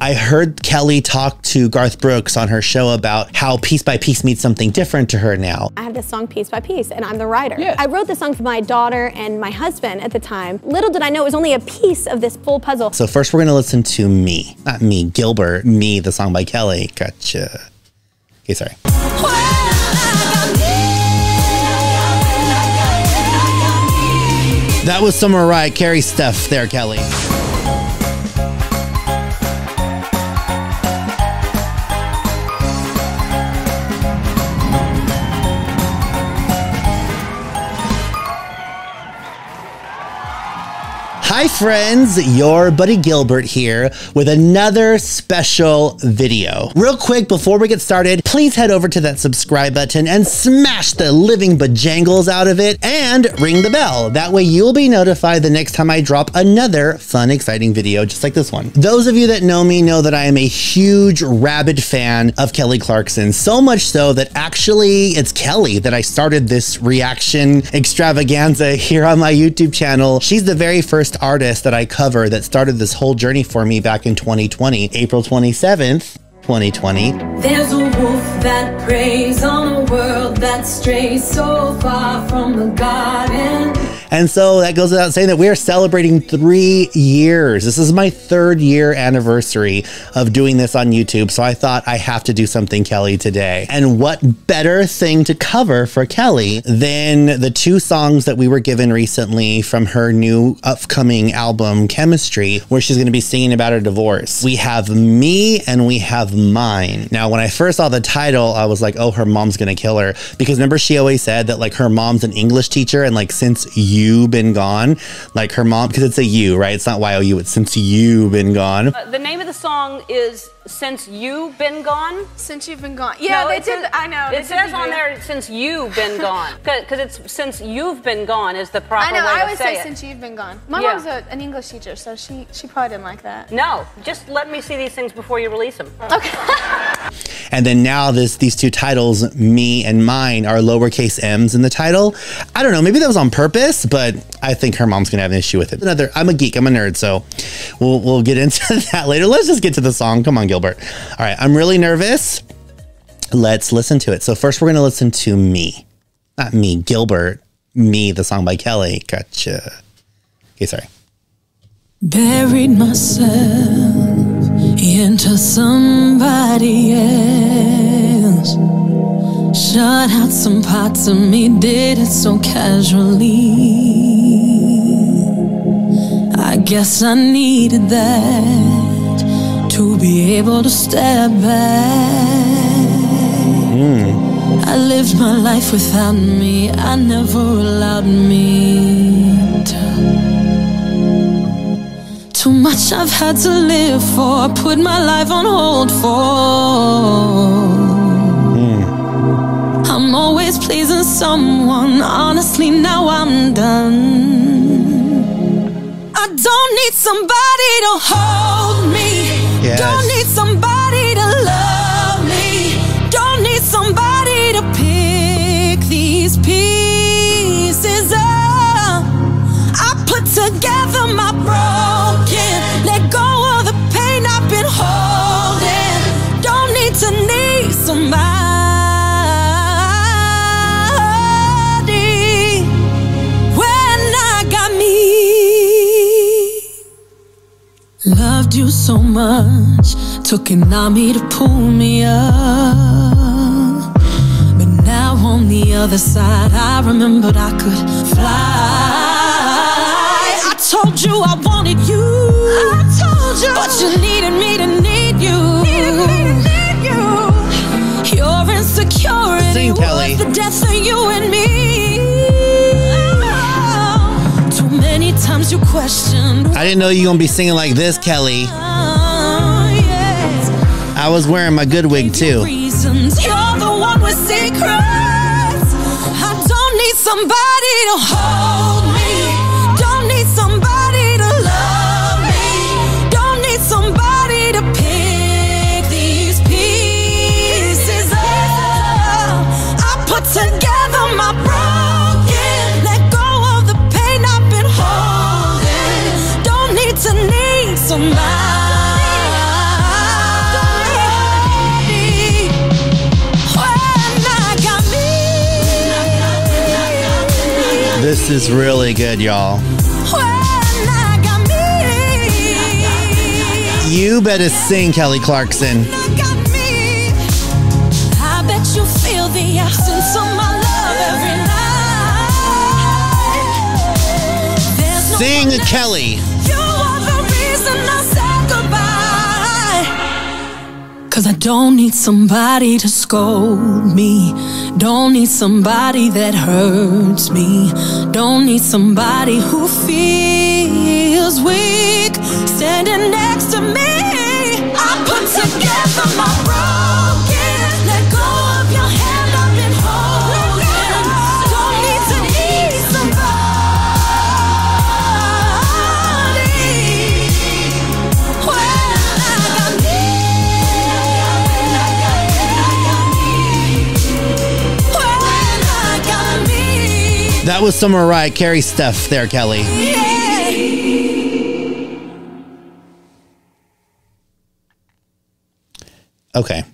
I heard Kelly talk to Garth Brooks on her show about how Piece by Piece means something different to her now. I have this song Piece by Piece, and I'm the writer. Yeah. I wrote this song for my daughter and my husband at the time. Little did I know it was only a piece of this full puzzle. So first we're gonna listen to Me. Not Me, Gilbert. Me, the song by Kelly. Gotcha. Okay, sorry. That was some Mariah Carey stuff there, Kelly. Hi friends, your buddy Gilbert here with another special video. Real quick, before we get started, please head over to that subscribe button and smash the living bajangles out of it and ring the bell. That way you'll be notified the next time I drop another fun, exciting video just like this one. Those of you that know me know that I am a huge, rabid fan of Kelly Clarkson, so much so that actually it's Kelly that I started this reaction extravaganza here on my YouTube channel. She's the very first artist that I cover that started this whole journey for me back in 2020, April 27th, 2020. There's a wolf that preys on a world that strays so far from the garden. And so that goes without saying that we are celebrating 3 years. This is my 3rd year anniversary of doing this on YouTube. So I thought I have to do something Kelly today. And what better thing to cover for Kelly than the 2 songs that we were given recently from her new upcoming album, Chemistry, where she's going to be singing about her divorce. We have Me and we have Mine. Now, when I first saw the title, I was like, oh, her mom's going to kill her. Because remember, she always said that like her mom's an English teacher and like since you been gone, like her mom, because it's a U, right? It's not Y-O-U, it's Since You Been Gone. The name of the song is Since You Been Gone? Since You've Been Gone. Yeah, no, they did. I know. It says on there Since You've Been Gone. Because it's Since You've Been Gone is the proper way to say it. I know, I always say Since You've Been Gone. My mom's an English teacher, so she probably didn't like that. No, just let me see these things before you release them. Okay. And then now these 2 titles, Me and Mine, are lowercase m's in the title. I don't know, maybe that was on purpose, but I think her mom's gonna have an issue with it. I'm a geek, I'm a nerd, so we'll get into that later. Let's just get to the song. Come on, Gilbert. All right, I'm really nervous. Let's listen to it. So first we're gonna listen to Me. Not Me, Gilbert. Me, the song by Kelly. Gotcha. Okay, sorry. Buried myself into somebody else. Shut out some parts of me, did it so casually. I guess I needed that to be able to step back. I lived my life without me, I never allowed me to. Too much I've had to live for, put my life on hold for. I'm always pleasing someone, honestly now I'm done. I don't need somebody to hold me. Yes. Don't need somebody to love me. Don't need somebody to pick these pieces up. I put together my broken, let go of the pain I've been holding. Don't need somebody. Loved you so much, took an army to pull me up. But now on the other side, I remembered I could fly. I told you I wanted you, I told you, but you needed me to need you. Your insecurity was the death of you and me. Many times you questioned. I didn't know you were gonna be singing like this, Kelly. I was wearing my good wig too. You're the one with secrets. I don't need somebody to hold me. Don't need somebody to love me. Don't need somebody to pick these pieces up. I put together my broken, let go of the pain I've been holding. Don't need to need somebody. This is really good, y'all. You better sing, Kelly Clarkson. I bet you feel the absence of my love every night. Sing, Kelly. You are the reason I said goodbye. 'Cause I don't need somebody to scold me. Don't need somebody that hurts me. Don't need somebody who feels weak standing next to me. I put together my broken. Let go of your hand, I've been holding. Don't need to need somebody when I got me. That was some Mariah Carey stuff there, Kelly. Okay.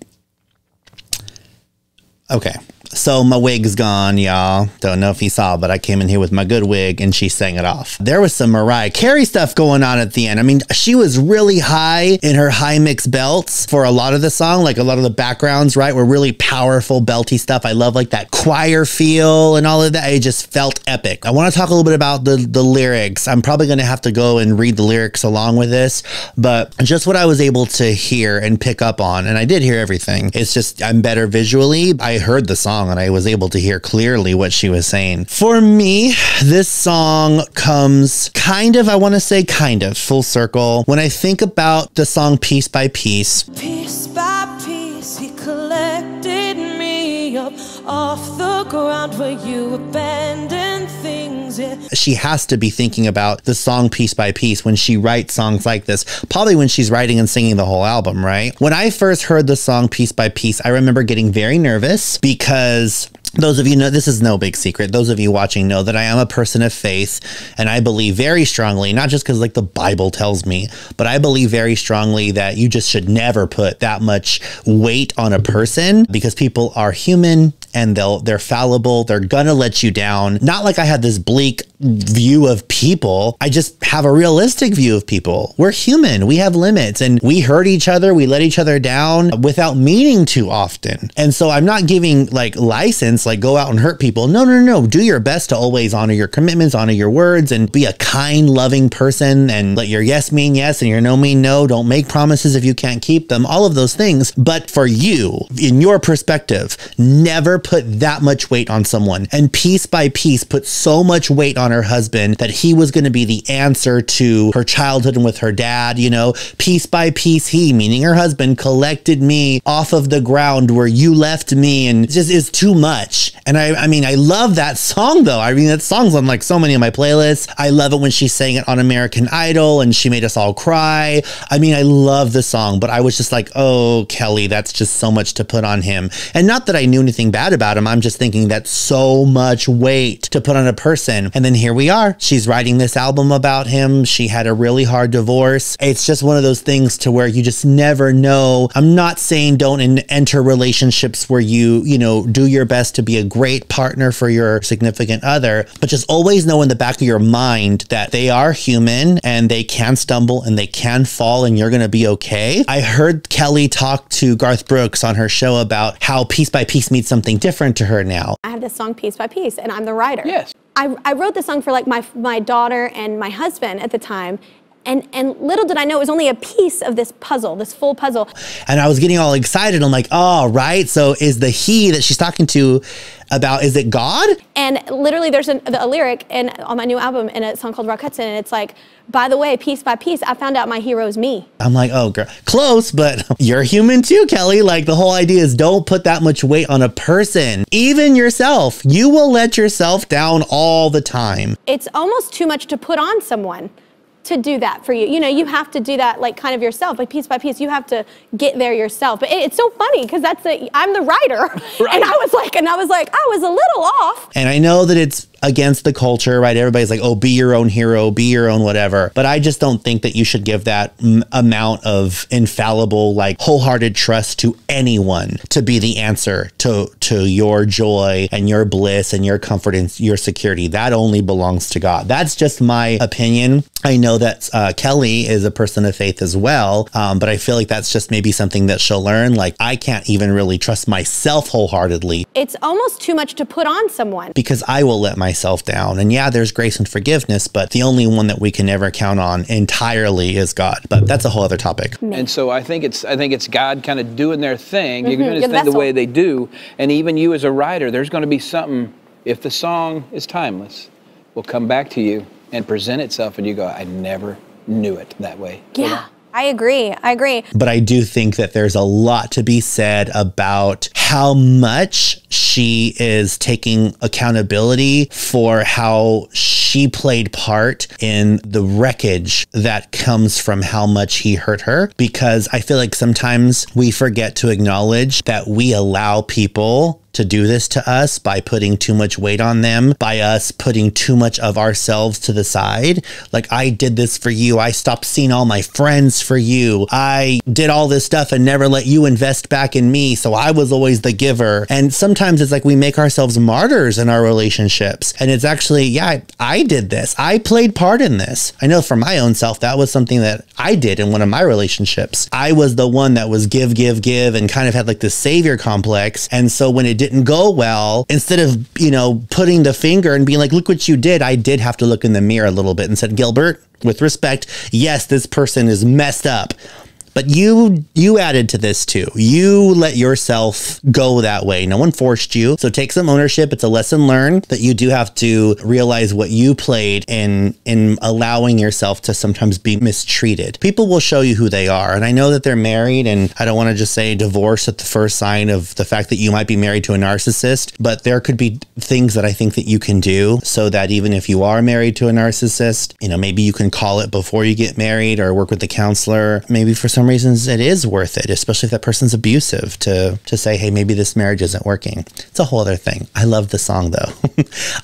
Okay. So my wig's gone, y'all. Don't know if you saw, but I came in here with my good wig and she sang it off. There was some Mariah Carey stuff going on at the end. I mean, she was really high in her high mix belts for a lot of the song. Like a lot of the backgrounds, right, were really powerful, belty stuff. I love like that choir feel and all of that. It just felt epic. I want to talk a little bit about the lyrics. I'm probably going to have to go and read the lyrics along with this, but just what I was able to hear and pick up on, and I did hear everything. It's just, I'm better visually. I heard the song and I was able to hear clearly what she was saying. For me, this song comes kind of, I want to say kind of full circle. When I think about the song Piece by Piece. Piece by piece, he collected me up off the ground where you abandoned things. Yeah. She has to be thinking about the song Piece by Piece when she writes songs like this, probably when she's writing and singing the whole album, right? When I first heard the song Piece by Piece, I remember getting very nervous because those of you know, this is no big secret. Those of you watching know that I am a person of faith and I believe very strongly, not just because like the Bible tells me, but I believe very strongly that you just should never put that much weight on a person because people are human and they're fallible. They're gonna let you down. Not like I have this bleak view of people. I just have a realistic view of people. We're human. We have limits and we hurt each other. We let each other down without meaning to often. And so I'm not giving like license, like go out and hurt people. No, no, no. Do your best to always honor your commitments, honor your words, and be a kind, loving person and let your yes mean yes and your no mean no. Don't make promises if you can't keep them. All of those things. But for you, in your perspective, never put that much weight on someone. And Piece by Piece put so much weight on her husband that he was going to be the answer to her childhood and with her dad, you know. Piece by piece, he, meaning her husband, collected me off of the ground where you left me, and it just is too much. And I mean, I love that song though. I mean, that song's on like so many of my playlists. I love it when she sang it on American Idol and she made us all cry. I mean, I love the song, but I was just like, oh, Kelly, that's just so much to put on him. And not that I knew anything bad about him. I'm just thinking that's so much weight to put on a person. And then here we are. She's writing this album about him. She had a really hard divorce. It's just one of those things to where you just never know. I'm not saying don't enter relationships where you know, do your best to be a great partner for your significant other, but just always know in the back of your mind that they are human and they can stumble and they can fall and you're going to be okay. I heard Kelly talk to Garth Brooks on her show about how Piece by Piece means something different to her now. I have this song Piece by Piece and I'm the writer. Yes. I wrote this song for like my daughter and my husband at the time. And little did I know it was only a piece of this puzzle, this full puzzle. And I was getting all excited. I'm like, oh, right. So is the he that she's talking to about, is it God? And literally there's a lyric on my new album in a song called Rock Hudson, and it's like, by the way, piece by piece, I found out my hero's me. I'm like, oh, girl, close, but you're human too, Kelly. Like the whole idea is don't put that much weight on a person, even yourself. You will let yourself down all the time. It's almost too much to put on someone to do that for you. You know, you have to do that like kind of yourself, like piece by piece, you have to get there yourself. But it's so funny because I'm the writer. Right. And I was like, I was a little off. And I know that it's against the culture, right? Everybody's like, oh, be your own hero, be your own whatever. But I just don't think that you should give that amount of infallible, like wholehearted trust to anyone to be the answer to your joy and your bliss and your comfort and your security. That only belongs to God. That's just my opinion. I know that Kelly is a person of faith as well, but I feel like that's just maybe something that she'll learn. Like, I can't even really trust myself wholeheartedly. It's almost too much to put on someone. Because I will let myself down. And yeah, there's grace and forgiveness, but the only one that we can never count on entirely is God. But that's a whole other topic. And so I think it's God kind of doing their thing, doing his thing the way they do. And even you as a writer, there's going to be something, if the song is timeless, will come back to you and present itself, and you go, I never knew it that way. Yeah. I agree. I agree. But I do think that there's a lot to be said about how much she is taking accountability for how she played part in the wreckage that comes from how much he hurt her. Because I feel like sometimes we forget to acknowledge that we allow people to do this to us by putting too much weight on them, by us putting too much of ourselves to the side. Like, I did this for you. I stopped seeing all my friends for you. I did all this stuff and never let you invest back in me. So I was always the giver. And sometimes it's like we make ourselves martyrs in our relationships. And it's actually, yeah, I did this. I played part in this. I know for my own self, that was something that I did in one of my relationships. I was the one that was give, and kind of had like this savior complex. And so when it didn't go well, instead of, you know, putting the finger and being like, look what you did, I did have to look in the mirror a little bit and said, Gilbert, with respect, yes, this person is messed up. But you added to this too. You let yourself go that way. No one forced you. So take some ownership. It's a lesson learned that you do have to realize what you played in allowing yourself to sometimes be mistreated. People will show you who they are. And I know that they're married, and I don't want to just say divorce at the first sign of the fact that you might be married to a narcissist, but there could be things that I think that you can do so that even if you are married to a narcissist, you know, maybe you can call it before you get married or work with the counselor. Maybe for some reasons it is worth it, especially if that person's abusive, to say, hey, maybe this marriage isn't working. It's a whole other thing. I love the song though.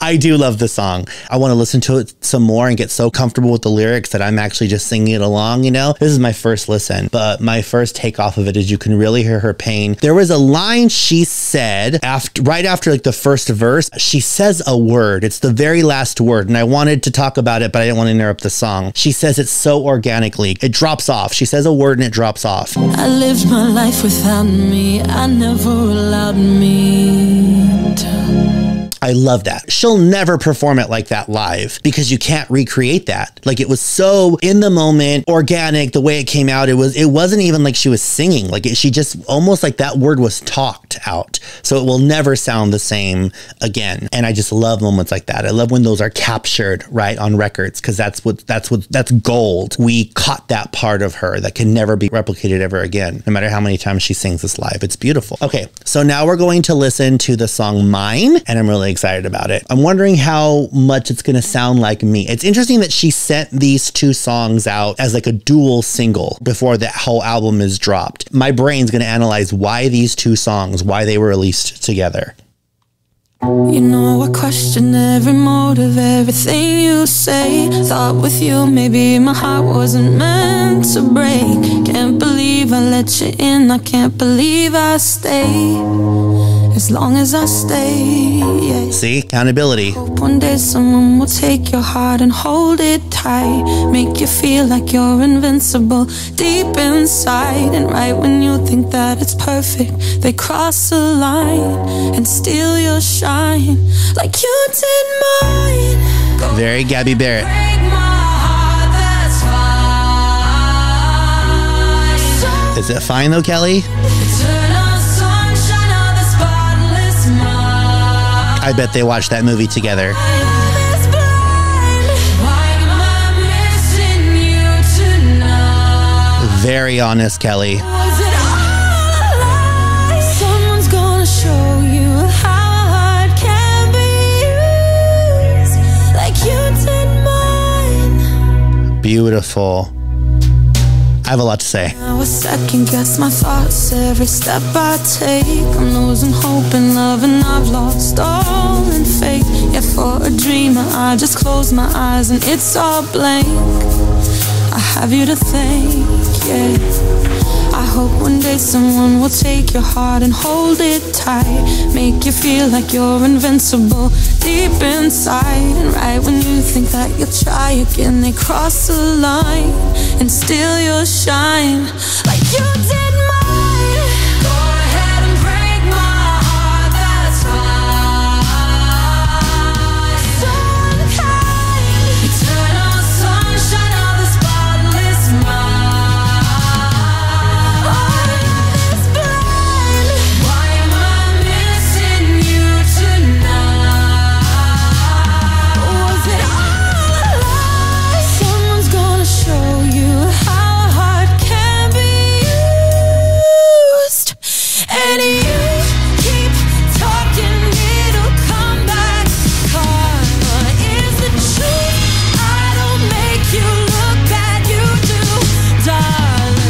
I do love the song. I want to listen to it some more and get so comfortable with the lyrics that I'm actually just singing it along, you know? This is my first listen, but my first take off of it is you can really hear her pain. There was a line she said right after like the first verse. She says a word. It's the very last word, and I wanted to talk about it, but I didn't want to interrupt the song. She says it so organically. It drops off. She says a word and it drops off. I lived my life without me. I never allowed me to. I love that. She'll never perform it like that live because you can't recreate that. Like, it was so in the moment, organic, the way it came out. It wasn't even like she was singing. Like, she just almost like that word was talked out. So it will never sound the same again. And I just love moments like that. I love when those are captured right on records, because that's gold. We caught that part of her that can never be replicated ever again, no matter how many times she sings this live. It's beautiful. Okay, so now we're going to listen to the song Mine, and I'm really excited about it. I'm wondering how much it's going to sound like me. It's interesting that she sent these two songs out as like a dual single before that whole album is dropped. My brain's going to analyze why these two songs, why they were released together. You know I question every motive, everything you say. Thought with you maybe my heart wasn't meant to break. Can't believe I let you in, I can't believe I stay. As long as I stay, yeah. See? Accountability. Hope one day someone will take your heart and hold it tight. Make you feel like you're invincible deep inside. And right when you think that it's perfect, they cross the line and steal your shine. Like you did mine. Very Gabby Barrett. Is it fine though, Kelly? I bet they watched that movie together. Very honest, Kelly. Someone's gonna show you how hard can be used, like you did mine. Beautiful. I have a lot to say. Now I second guess my thoughts every step I take. I'm losing hope in love and I've lost all in faith. Yeah, for a dreamer I just close my eyes and it's all blank. I have you to thank, yeah. I hope one day someone will take your heart and hold it tight. Make you feel like you're invincible deep inside. And right when you think that you'll try again, they cross the line and steal your shine like you did mine. Go ahead and break my heart, that's fine. So unkind, eternal sunshine of the spotless mind.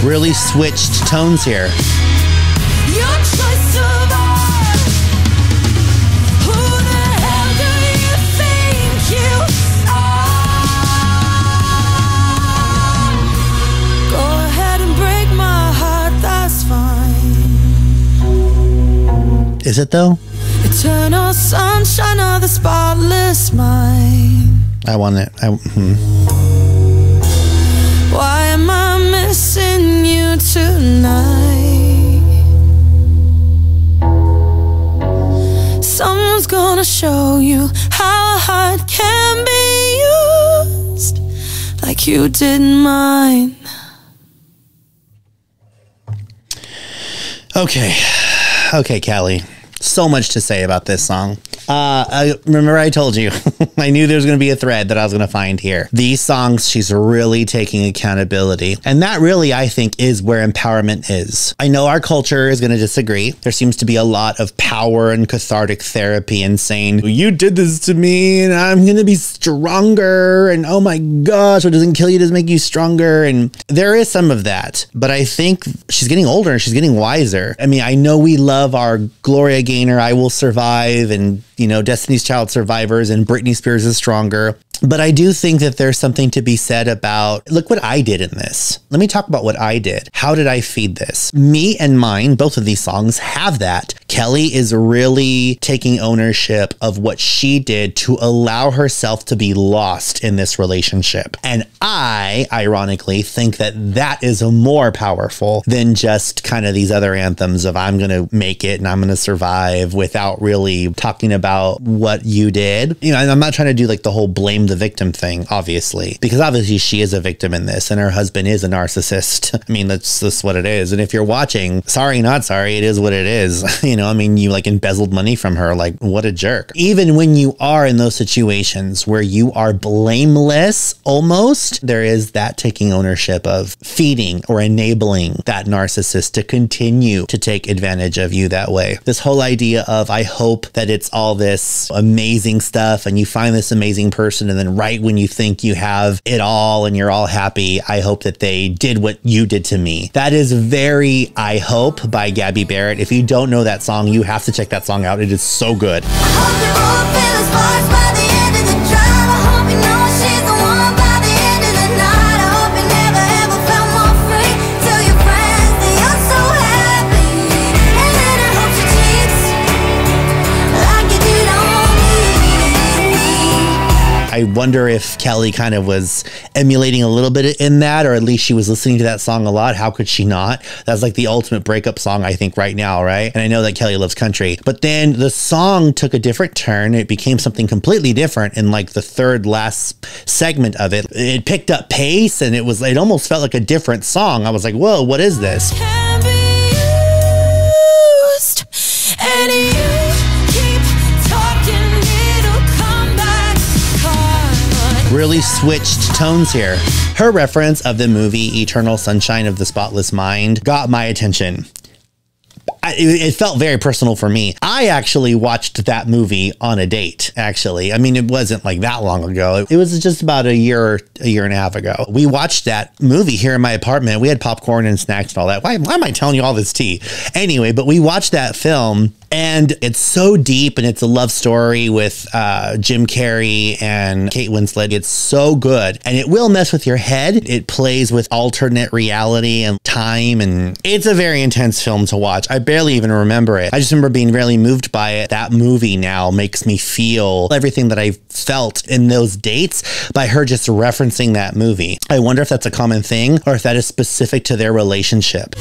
Really switched tones here. Your choice of art. Who the hell do you think you are? Go ahead and break my heart, that's fine. Is it though? Eternal sunshine of the spotless mind. I want it. Why am I missing you tonight? Someone's gonna show you how a heart can be used like you did mine. Okay, Kelly. So much to say about this song. Remember I told you, I knew there was going to be a thread that I was going to find here. These songs, she's really taking accountability. And that really, I think, is where empowerment is. I know our culture is going to disagree. There seems to be a lot of power and cathartic therapy and saying, you did this to me and I'm going to be stronger. And oh my gosh, what doesn't kill you doesn't make you stronger. And there is some of that. But I think she's getting older and she's getting wiser. I mean, I know we love our Gloria Gaynor, I Will Survive, and you know, Destiny's Child survivors, and Britney Spears is stronger. But I do think that there's something to be said about, look what I did in this. Let me talk about what I did. How did I feed this? Me and Mine, both of these songs have that. Kelly is really taking ownership of what she did to allow herself to be lost in this relationship. And I, ironically, think that that is more powerful than just kind of these other anthems of I'm going to make it and I'm going to survive without really talking about what you did. You know, and I'm not trying to do like the whole blame the victim thing, obviously, because obviously she is a victim in this and her husband is a narcissist. I mean, that's just what it is. And if you're watching, sorry, not sorry, it is what it is. You know, I mean, you like embezzled money from her. Like, what a jerk. Even when you are in those situations where you are blameless, almost, there is that taking ownership of feeding or enabling that narcissist to continue to take advantage of you that way. This whole idea of, I hope that it's all this amazing stuff and you find this amazing person and then right when you think you have it all and you're all happy, I hope that they did what you did to me. That is very I Hope by Gabby Barrett. If you don't know that song, you have to check that song out. It is so good. I wonder if Kelly kind of was emulating a little bit in that, or at least she was listening to that song a lot. How could she not? That's like the ultimate breakup song, I think, right now, right? And I know that Kelly loves country. But then the song took a different turn. It became something completely different in like the third last segment of it. It picked up pace and it almost felt like a different song. I was like, whoa, what is this? Really switched tones here. Her reference of the movie Eternal Sunshine of the Spotless Mind got my attention. it felt very personal for me. I actually watched that movie on a date, actually. I mean, it wasn't like that long ago. It was just about a year and a half ago. We watched that movie here in my apartment. We had popcorn and snacks and all that. Why am I telling you all this tea? Anyway, but we watched that film, and it's so deep, and it's a love story with Jim Carrey and Kate Winslet. It's so good, and it will mess with your head. It plays with alternate reality and time, and it's a very intense film to watch. I barely even remember it. I just remember being really moved by it. That movie now makes me feel everything that I felt in those dates by her just referencing that movie. I wonder if that's a common thing or if that is specific to their relationship.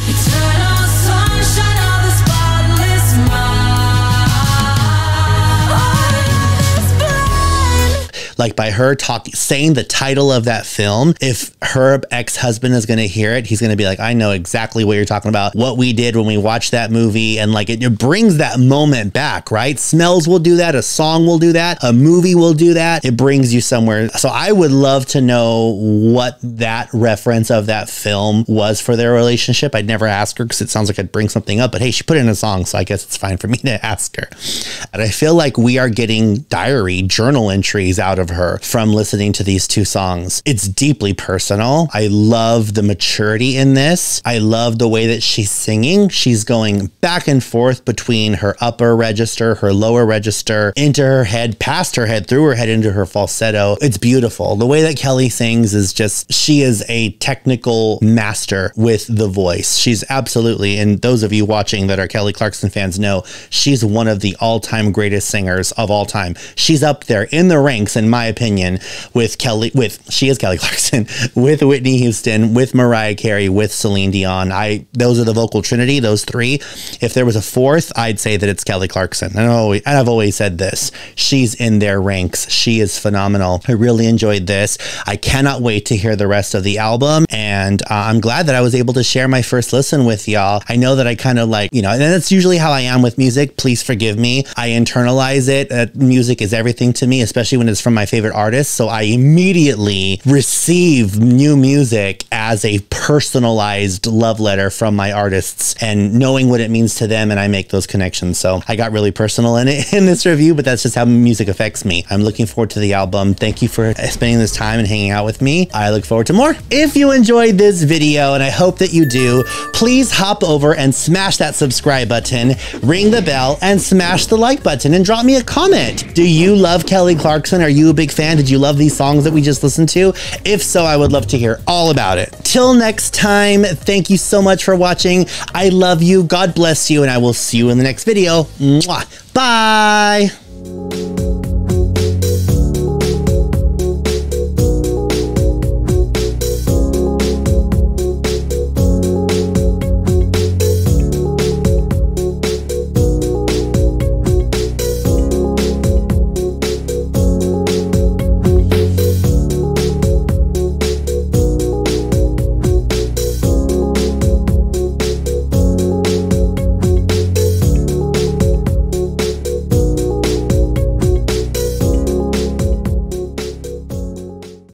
Like by her saying the title of that film, if her ex-husband is going to hear it, he's going to be like, I know exactly what you're talking about, what we did when we watched that movie. And like it brings that moment back, right? Smells will do that. A song will do that. A movie will do that. It brings you somewhere. So I would love to know what that reference of that film was for their relationship. I'd never ask her because it sounds like I'd bring something up, but hey, she put it in a song, so I guess it's fine for me to ask her. And I feel like we are getting journal entries out of her from listening to these two songs. It's deeply personal. I love the maturity in this. I love the way that she's singing. She's going back and forth between her upper register, her lower register, into her head, past her head, through her head, into her falsetto. It's beautiful. The way that Kelly sings is just, she is a technical master with the voice. She's absolutely, and those of you watching that are Kelly Clarkson fans know, she's one of the all-time greatest singers of all time. She's up there in the ranks, in my opinion, she is Kelly Clarkson, with Whitney Houston, with Mariah Carey, with Celine Dion. Those are the vocal trinity, those three. If there was a fourth, I'd say that it's Kelly Clarkson. And I've always said this. She's in their ranks. She is phenomenal. I really enjoyed this. I cannot wait to hear the rest of the album. And I'm glad that I was able to share my first listen with y'all. I know that I kind of like, and that's usually how I am with music. Please forgive me. I internalize it. Music is everything to me, especially when it's from my favorite artists. So I immediately receive new music as a personalized love letter from my artists and knowing what it means to them, and I make those connections. So I got really personal in this review, but that's just how music affects me. I'm looking forward to the album. Thank you for spending this time and hanging out with me. I look forward to more. If you enjoyed this video, and I hope that you do, please hop over and smash that subscribe button, ring the bell, and smash the like button, and drop me a comment. Do you love Kelly Clarkson? Are you a big fan? Did you love these songs that we just listened to? If so, I would love to hear all about it. Till next time, thank you so much for watching. I love you. God bless you, and I will see you in the next video. Mwah. Bye.